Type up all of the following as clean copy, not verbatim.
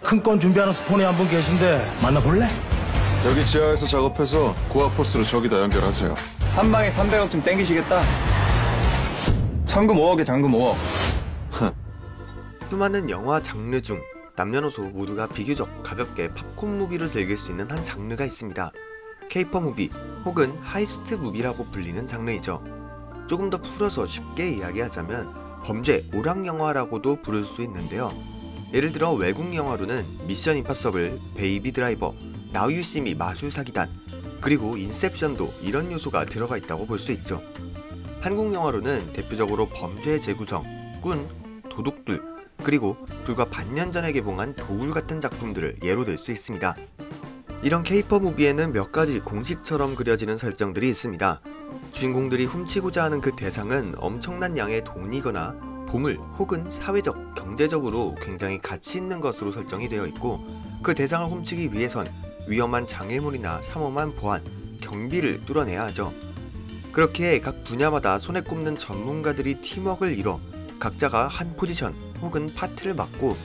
큰 건 준비하는 스폰이 한 분 계신데 만나볼래? 여기 지하에서 작업해서 고압 포스로 저기다 연결하세요. 한 방에 300억쯤 땡기시겠다. 성금 5억에 잔금 5억. 수많은 영화 장르 중 남녀노소 모두가 비교적 가볍게 팝콘 무비를 즐길 수 있는 한 장르가 있습니다. 케이팝 무비 혹은 하이스트 무비라고 불리는 장르이죠. 조금 더 풀어서 쉽게 이야기하자면 범죄 오락 영화라고도 부를 수 있는데요. 예를 들어 외국 영화로는 미션 임파서블, 베이비 드라이버, 나우 유 씨 미 마술사기단, 그리고 인셉션도 이런 요소가 들어가 있다고 볼 수 있죠. 한국 영화로는 대표적으로 범죄의 재구성, 꾼, 도둑들, 그리고 불과 반년 전에 개봉한 도굴 같은 작품들을 예로 들 수 있습니다. 이런 케이팝 무비에는 몇 가지 공식처럼 그려지는 설정들이 있습니다. 주인공들이 훔치고자 하는 그 대상은 엄청난 양의 돈이거나 보물 혹은 사회적, 경제적으로 굉장히 가치 있는 것으로 설정이 되어 있고, 그 대상을 훔치기 위해선 위험한 장애물이나 삼엄한 보안, 경비를 뚫어내야 하죠. 그렇게 각 분야마다 손에 꼽는 전문가들이 팀워크를 이뤄 각자가 한 포지션 혹은 파트를 맡고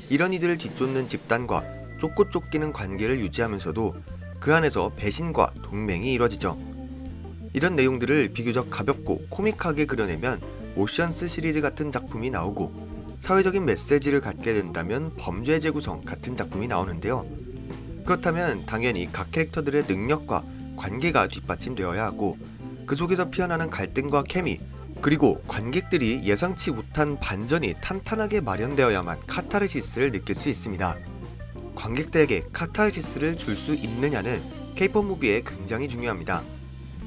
이런 이들을 뒤쫓는 집단과 쫓고 쫓기는 관계를 유지하면서도 그 안에서 배신과 동맹이 이뤄지죠. 이런 내용들을 비교적 가볍고 코믹하게 그려내면 오션스 시리즈 같은 작품이 나오고, 사회적인 메시지를 갖게 된다면 범죄 재구성 같은 작품이 나오는데요. 그렇다면 당연히 각 캐릭터들의 능력과 관계가 뒷받침되어야 하고, 그 속에서 피어나는 갈등과 케미, 그리고 관객들이 예상치 못한 반전이 탄탄하게 마련되어야만 카타르시스를 느낄 수 있습니다. 관객들에게 카타르시스를 줄 수 있느냐는 케이팝 무비에 굉장히 중요합니다.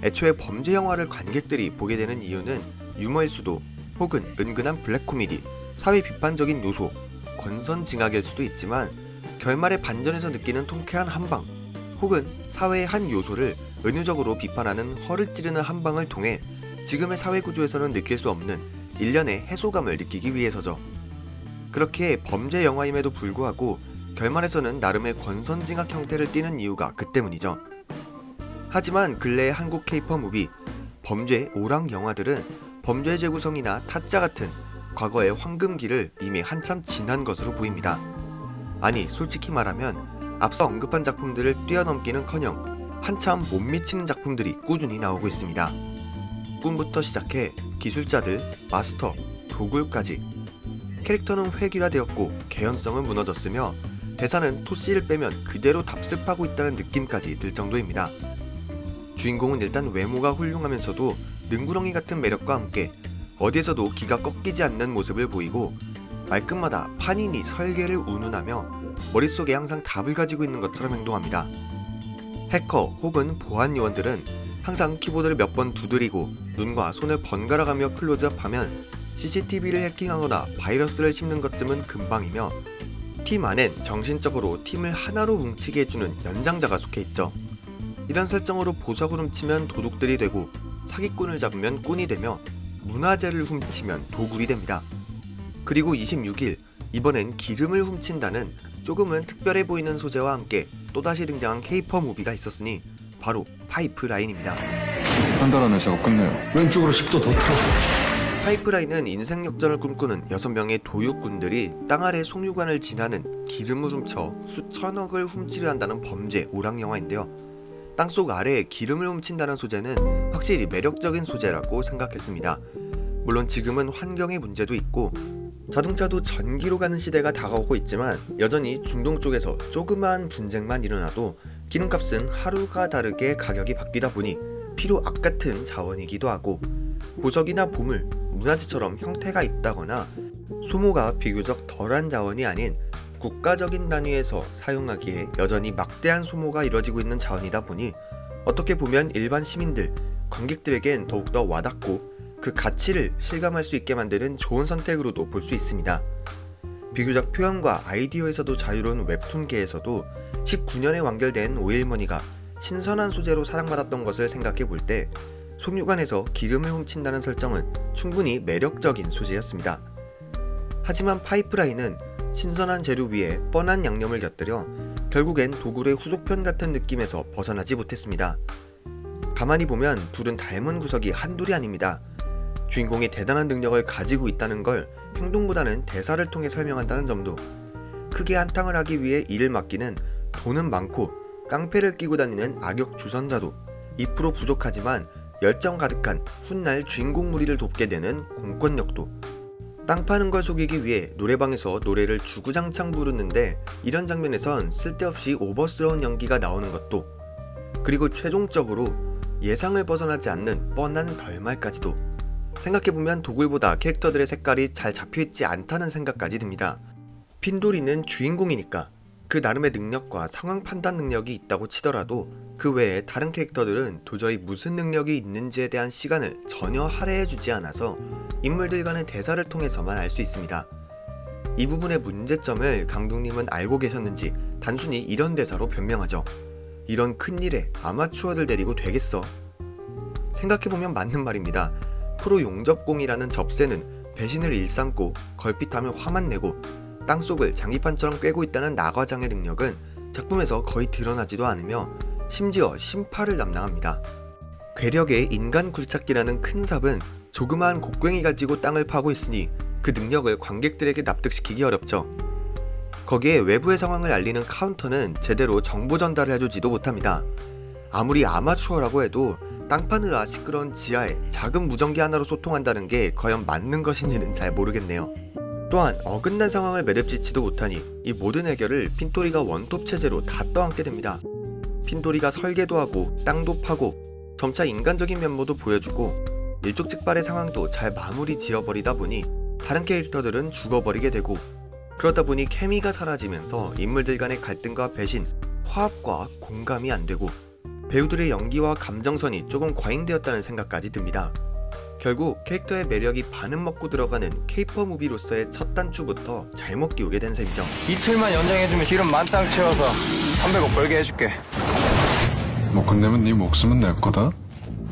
애초에 범죄 영화를 관객들이 보게 되는 이유는 유머일 수도, 혹은 은근한 블랙 코미디, 사회 비판적인 요소, 권선징악일 수도 있지만 결말의 반전에서 느끼는 통쾌한 한방, 혹은 사회의 한 요소를 은유적으로 비판하는 허를 찌르는 한방을 통해 지금의 사회구조에서는 느낄 수 없는 일련의 해소감을 느끼기 위해서죠. 그렇게 범죄 영화임에도 불구하고 결말에서는 나름의 권선징악 형태를 띠는 이유가 그 때문이죠. 하지만 근래의 한국 케이팝 무비, 범죄 오락 영화들은 범죄 재구성이나 타짜 같은 과거의 황금기를 이미 한참 지난 것으로 보입니다. 아니, 솔직히 말하면 앞서 언급한 작품들을 뛰어넘기는커녕 한참 못 미치는 작품들이 꾸준히 나오고 있습니다. 꿈부터 시작해 기술자들, 마스터, 도굴까지. 캐릭터는 획일화되었고 개연성은 무너졌으며 대사는 토씨를 빼면 그대로 답습하고 있다는 느낌까지 들 정도입니다. 주인공은 일단 외모가 훌륭하면서도 능구렁이 같은 매력과 함께 어디에서도 기가 꺾이지 않는 모습을 보이고, 말끝마다 판인이 설계를 운운하며 머릿속에 항상 답을 가지고 있는 것처럼 행동합니다. 해커 혹은 보안 요원들은 항상 키보드를 몇 번 두드리고 눈과 손을 번갈아가며 클로즈업하면 CCTV를 해킹하거나 바이러스를 씹는 것쯤은 금방이며, 팀 안엔 정신적으로 팀을 하나로 뭉치게 해주는 연장자가 속해있죠. 이런 설정으로 보석을 훔치면 도둑들이 되고, 사기꾼을 잡으면 꾼이 되며, 문화재를 훔치면 도굴이 됩니다. 그리고 26일, 이번엔 기름을 훔친다는 조금은 특별해 보이는 소재와 함께 또다시 등장한 케이팝 무비가 있었으니 바로 파이프라인입니다. 한 달 안에 작업 끝내요. 왼쪽으로 10도 더 틀어. 파이프라인은 인생 역전을 꿈꾸는 6명의 도둑꾼들이 땅 아래 송유관을 지나는 기름을 훔쳐 수천억을 훔치려 한다는 범죄 오락 영화인데요. 땅속 아래에 기름을 훔친다는 소재는 확실히 매력적인 소재라고 생각했습니다. 물론 지금은 환경의 문제도 있고 자동차도 전기로 가는 시대가 다가오고 있지만, 여전히 중동 쪽에서 조그마한 분쟁만 일어나도 기름값은 하루가 다르게 가격이 바뀌다 보니 필요 악 같은 자원이기도 하고, 보석이나 보물, 문화재처럼 형태가 있다거나 소모가 비교적 덜한 자원이 아닌 국가적인 단위에서 사용하기에 여전히 막대한 소모가 이뤄지고 있는 자원이다 보니 어떻게 보면 일반 시민들, 관객들에겐 더욱더 와닿고 그 가치를 실감할 수 있게 만드는 좋은 선택으로도 볼 수 있습니다. 비교적 표현과 아이디어에서도 자유로운 웹툰계에서도 19년에 완결된 오일머니가 신선한 소재로 사랑받았던 것을 생각해 볼 때 송유관에서 기름을 훔친다는 설정은 충분히 매력적인 소재였습니다. 하지만 파이프라인은 신선한 재료 위에 뻔한 양념을 곁들여 결국엔 도굴의 후속편 같은 느낌에서 벗어나지 못했습니다. 가만히 보면 둘은 닮은 구석이 한둘이 아닙니다. 주인공이 대단한 능력을 가지고 있다는 걸 행동보다는 대사를 통해 설명한다는 점도, 크게 한탕을 하기 위해 일을 맡기는 돈은 많고 깡패를 끼고 다니는 악역 주선자도 2% 부족하지만 열정 가득한 훗날 주인공 무리를 돕게 되는 공권력도 땅 파는 걸 속이기 위해 노래방에서 노래를 주구장창 부르는데 이런 장면에선 쓸데없이 오버스러운 연기가 나오는 것도 그리고 최종적으로 예상을 벗어나지 않는 뻔한 결말까지도 생각해보면 도굴보다 캐릭터들의 색깔이 잘 잡혀있지 않다는 생각까지 듭니다. 핀도리는 주인공이니까 그 나름의 능력과 상황 판단 능력이 있다고 치더라도 그 외에 다른 캐릭터들은 도저히 무슨 능력이 있는지에 대한 시간을 전혀 할애해주지 않아서 인물들 간의 대사를 통해서만 알 수 있습니다. 이 부분의 문제점을 감독님은 알고 계셨는지 단순히 이런 대사로 변명하죠. 이런 큰일에 아마추어들 데리고 되겠어? 생각해보면 맞는 말입니다. 프로 용접공이라는 접새는 배신을 일삼고 걸핏하면 화만 내고 땅속을 장기판처럼 꿰고 있다는 나과장의 능력은 작품에서 거의 드러나지도 않으며 심지어 심파를 담당합니다. 괴력의 인간 굴착기라는 큰 삽은 조그마한 곡괭이 가지고 땅을 파고 있으니 그 능력을 관객들에게 납득시키기 어렵죠. 거기에 외부의 상황을 알리는 카운터는 제대로 정보 전달을 해주지도 못합니다. 아무리 아마추어라고 해도 땅 파느라 시끄러운 지하에 작은 무전기 하나로 소통한다는 게 과연 맞는 것인지는 잘 모르겠네요. 또한 어긋난 상황을 매듭짓지도 못하니 이 모든 해결을 핀도리가 원톱 체제로 다 떠안게 됩니다. 핀도리가 설계도 하고 땅도 파고 점차 인간적인 면모도 보여주고 일촉즉발의 상황도 잘 마무리 지어버리다 보니 다른 캐릭터들은 죽어버리게 되고 그러다 보니 케미가 사라지면서 인물들 간의 갈등과 배신, 화합과 공감이 안되고 배우들의 연기와 감정선이 조금 과잉되었다는 생각까지 듭니다. 결국 캐릭터의 매력이 반은 먹고 들어가는 케이퍼 무비로서의 첫 단추부터 잘못 끼우게 된 셈이죠. 이틀만 연장해주면 기름 만땅 채워서 300억 벌게 해줄게. 뭐 끝내면 네 목숨은 내 거다.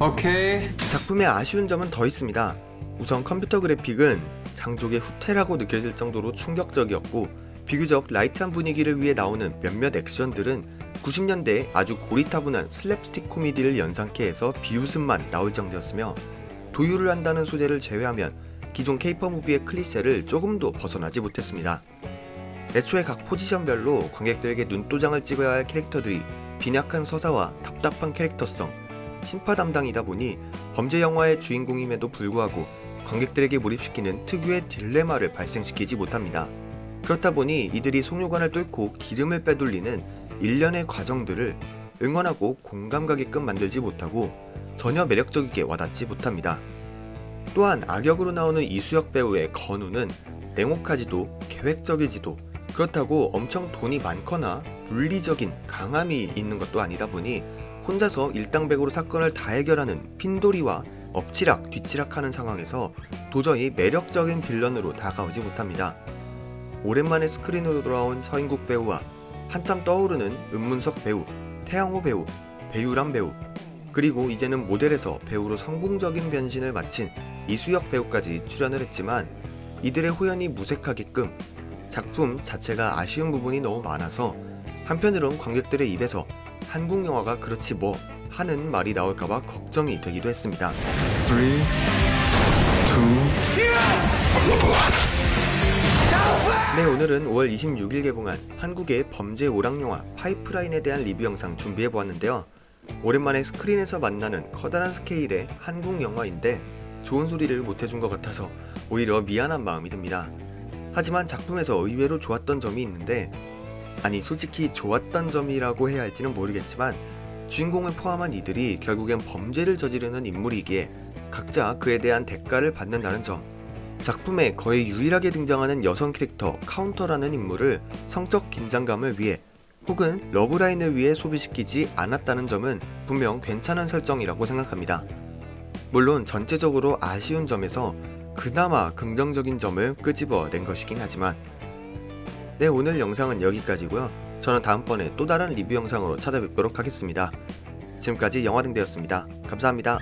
오케이. 작품의 아쉬운 점은 더 있습니다. 우선 컴퓨터 그래픽은 장족의 후퇴라고 느껴질 정도로 충격적이었고 비교적 라이트한 분위기를 위해 나오는 몇몇 액션들은 90년대에 아주 고리타분한 슬랩스틱 코미디를 연상케 해서 비웃음만 나올 정도였으며 도유를 한다는 소재를 제외하면 기존 케이퍼 무비의 클리셰를 조금도 벗어나지 못했습니다. 애초에 각 포지션별로 관객들에게 눈도장을 찍어야 할 캐릭터들이 빈약한 서사와 답답한 캐릭터성, 심파 담당이다 보니 범죄 영화의 주인공임에도 불구하고 관객들에게 몰입시키는 특유의 딜레마를 발생시키지 못합니다. 그렇다 보니 이들이 송유관을 뚫고 기름을 빼돌리는 일련의 과정들을 응원하고 공감 가게끔 만들지 못하고 전혀 매력적이게 와닿지 못합니다. 또한 악역으로 나오는 이수혁 배우의 건우는 냉혹하지도 계획적이지도 그렇다고 엄청 돈이 많거나 물리적인 강함이 있는 것도 아니다 보니 혼자서 일당백으로 사건을 다 해결하는 핀도리와 엎치락 뒤치락하는 상황에서 도저히 매력적인 빌런으로 다가오지 못합니다. 오랜만에 스크린으로 돌아온 서인국 배우와 한참 떠오르는 은문석 배우, 태양호 배우, 배유람 배우 그리고 이제는 모델에서 배우로 성공적인 변신을 마친 이수혁 배우까지 출연을 했지만 이들의 호연이 무색하게끔 작품 자체가 아쉬운 부분이 너무 많아서 한편으론 관객들의 입에서 한국 영화가 그렇지 뭐 하는 말이 나올까봐 걱정이 되기도 했습니다. 3, 2, 1. 네, 오늘은 5월 26일 개봉한 한국의 범죄 오락영화 파이프라인에 대한 리뷰 영상 준비해보았는데요. 오랜만에 스크린에서 만나는 커다란 스케일의 한국 영화인데 좋은 소리를 못해준 것 같아서 오히려 미안한 마음이 듭니다. 하지만 작품에서 의외로 좋았던 점이 있는데 아니 솔직히 좋았던 점이라고 해야 할지는 모르겠지만 주인공을 포함한 이들이 결국엔 범죄를 저지르는 인물이기에 각자 그에 대한 대가를 받는다는 점, 작품에 거의 유일하게 등장하는 여성 캐릭터 카운터라는 인물을 성적 긴장감을 위해 혹은 러브라인을 위해 소비시키지 않았다는 점은 분명 괜찮은 설정이라고 생각합니다. 물론 전체적으로 아쉬운 점에서 그나마 긍정적인 점을 끄집어낸 것이긴 하지만 네, 오늘 영상은 여기까지고요. 저는 다음번에 또 다른 리뷰 영상으로 찾아뵙도록 하겠습니다. 지금까지 영화등대였습니다. 감사합니다.